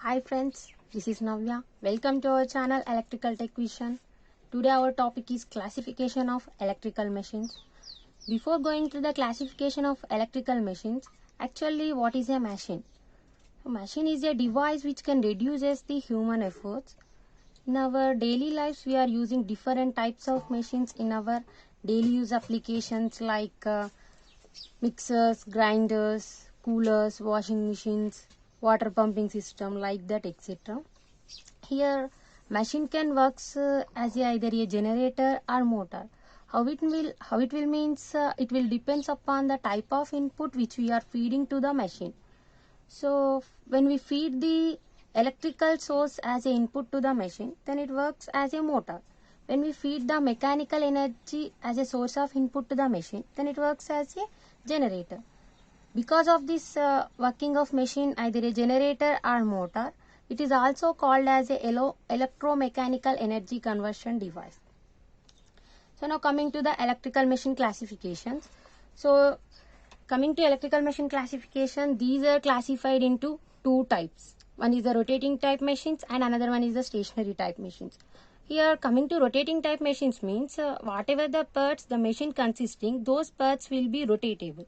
Hi friends, this is Navya. Welcome to our channel Electrical Tech Vision. Today our topic is classification of electrical machines. Before going to the classification of electrical machines, actually what is a machine? A machine is a device which can reduce the human efforts. In our daily lives we are using different types of machines in our daily use applications like mixers, grinders, coolers, washing machines, water pumping system like that, etc. Here machine can works as either a generator or motor. How it will means it will depends upon the type of input which we are feeding to the machine. So when we feed the electrical source as a input to the machine, then it works as a motor. When we feed the mechanical energy as a source of input to the machine, then it works as a generator. Because of this working of machine, either a generator or motor, it is also called as a electromechanical energy conversion device. So now coming to the electrical machine classifications. So coming to electrical machine classification, these are classified into two types. One is the rotating type machines and another one is the stationary type machines. Here coming to rotating type machines means whatever the parts the machine consisting, those parts will be rotatable.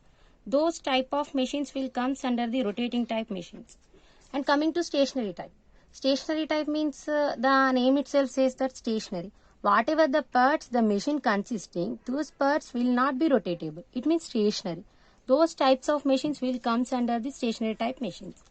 Those type of machines will comes under the rotating type machines. And coming to stationary type. Stationary type means the name itself says that stationary. Whatever the parts the machine consisting, those parts will not be rotatable. It means stationary. Those types of machines will comes under the stationary type machines.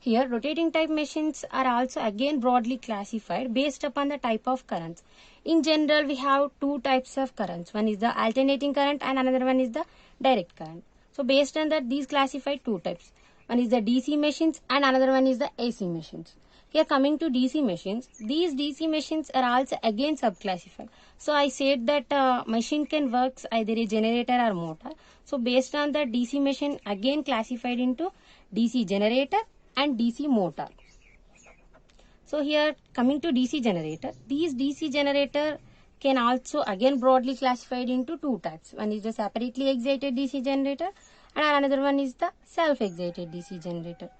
Here rotating type machines are also again broadly classified based upon the type of currents. In general we have two types of currents. One is the alternating current and another one is the direct current. So based on that these classified two types. One is the DC machines and another one is the AC machines. Here coming to DC machines, these DC machines are also again subclassified. So I said that machine can works either a generator or motor. So based on that DC machine again classified into DC generator and DC motor. So here coming to DC generator, these DC generator can also again broadly classified into two types. One is the separately excited DC generator and another one is the self-excited DC generator.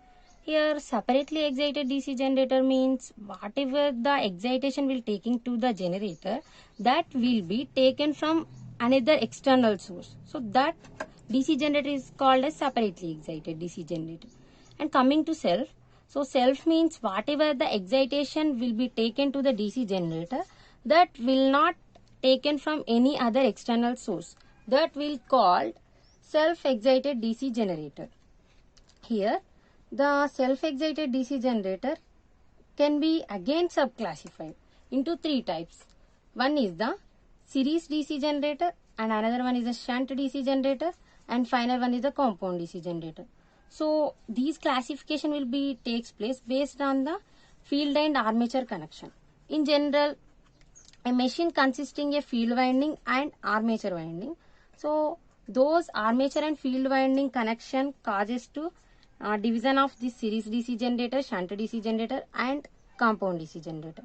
Here separately excited DC generator means whatever the excitation will taking to the generator, that will be taken from another external source. So that DC generator is called as separately excited DC generator. And coming to self, so self means whatever the excitation will be taken to the DC generator, that will not taken from any other external source. That will called self-excited DC generator. Here the self-excited DC generator can be again subclassified into three types. One is the series DC generator and another one is the shunt DC generator and final one is the compound DC generator. So these classification will be takes place based on the field and armature connection. In general, a machine consisting a field winding and armature winding. So those armature and field winding connection causes to division of the series DC generator, shunt DC generator and compound DC generator.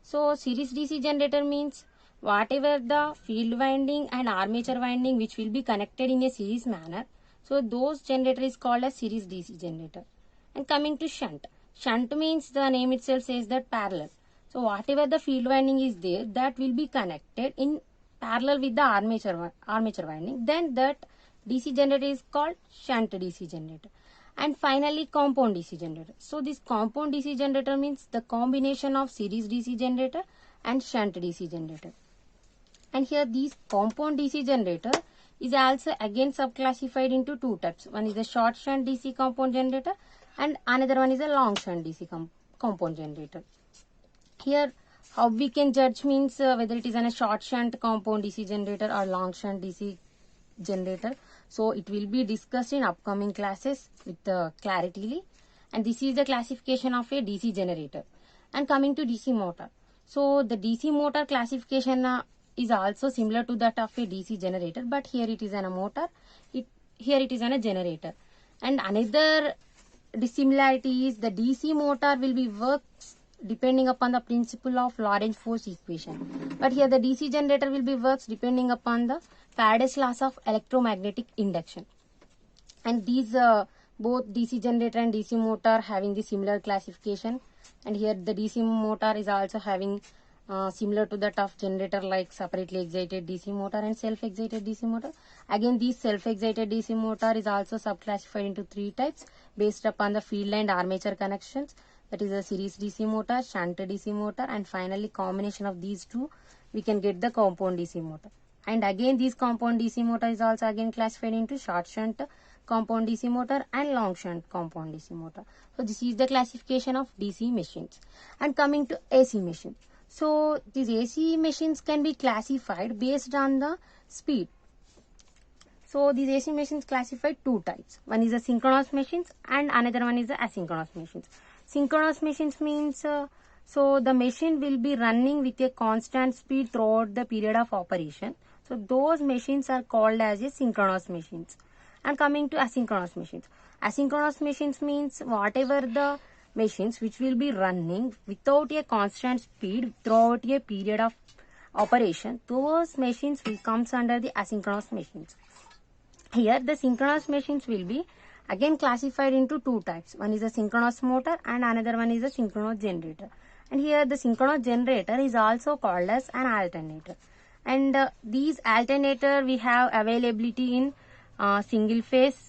So series DC generator means whatever the field winding and armature winding which will be connected in a series manner. So those generator is called as series DC generator. And coming to shunt. Shunt means the name itself says that parallel. So whatever the field winding is there, that will be connected in parallel with the armature winding. Then that DC generator is called shunt DC generator. And finally compound DC generator. So this compound DC generator means the combination of series DC generator and shunt DC generator. And here these compound DC generator is also again subclassified into two types. One is the short shunt DC compound generator and another one is a long shunt DC compound generator. Here how we can judge means whether it is a short shunt compound DC generator or long shunt DC generator. So it will be discussed in upcoming classes with clarity. And this is the classification of a DC generator. And coming to DC motor. So the DC motor classification is also similar to that of a DC generator, but here it is a motor, here it is a generator. And another dissimilarity is the DC motor will be works depending upon the principle of Lorentz force equation, but here the DC generator will be works depending upon the Faraday's laws of electromagnetic induction. And these both DC generator and DC motor having the similar classification, and here the DC motor is also having similar to that of generator, like separately excited DC motor and self-excited DC motor. Again, this self-excited DC motor is also subclassified into 3 types based upon the field and armature connections. That is a series DC motor, shunt DC motor, and finally combination of these two we can get the compound DC motor. And again, this compound DC motor is also again classified into short shunt compound DC motor and long shunt compound DC motor. So this is the classification of DC machines. And coming to AC machines. So these AC machines can be classified based on the speed. So these AC machines classified 2 types. One is the synchronous machines and another one is the asynchronous machines. Synchronous machines means so the machine will be running with a constant speed throughout the period of operation. So those machines are called as a synchronous machines. And coming to asynchronous machines. Asynchronous machines means whatever the machines which will be running without a constant speed throughout a period of operation, those machines will comes under the asynchronous machines. Here the synchronous machines will be again classified into 2 types. One is a synchronous motor and another one is a synchronous generator. And here the synchronous generator is also called as an alternator. And these alternator we have availability in single phase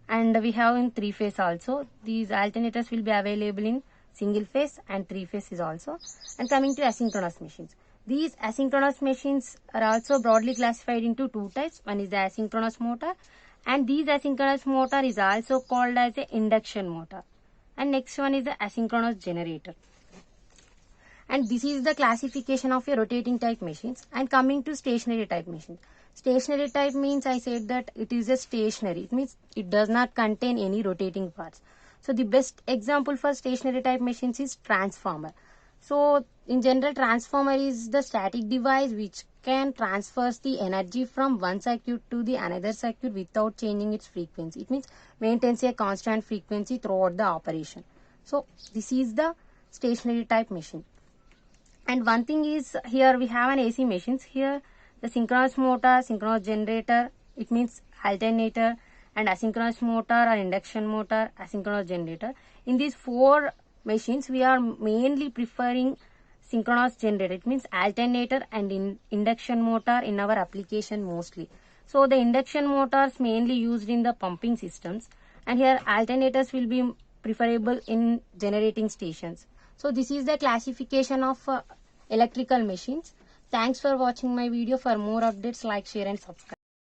and we have in 3 phase also. These alternators will be available in single phase and 3 phases also. And coming to asynchronous machines. These asynchronous machines are also broadly classified into 2 types. One is the asynchronous motor, and these asynchronous motor is also called as a induction motor. And next one is the asynchronous generator. And this is the classification of a rotating type machines. And coming to stationary type machines. Stationary type means I said that it is a stationary. It means it does not contain any rotating parts. So the best example for stationary type machines is transformer. So in general, transformer is the static device which can transfer the energy from one circuit to the another circuit without changing its frequency. It means maintains a constant frequency throughout the operation. So this is the stationary type machine. And one thing is, here we have an AC machines. Here the synchronous motor, synchronous generator, it means alternator, and asynchronous motor or induction motor, asynchronous generator. In these 4 machines, we are mainly preferring synchronous generator. It means alternator and induction motor in our application mostly. So the induction motors mainly used in the pumping systems, and here alternators will be preferable in generating stations. So this is the classification of electrical machines. Thanks for watching my video. For more updates, like, share and subscribe.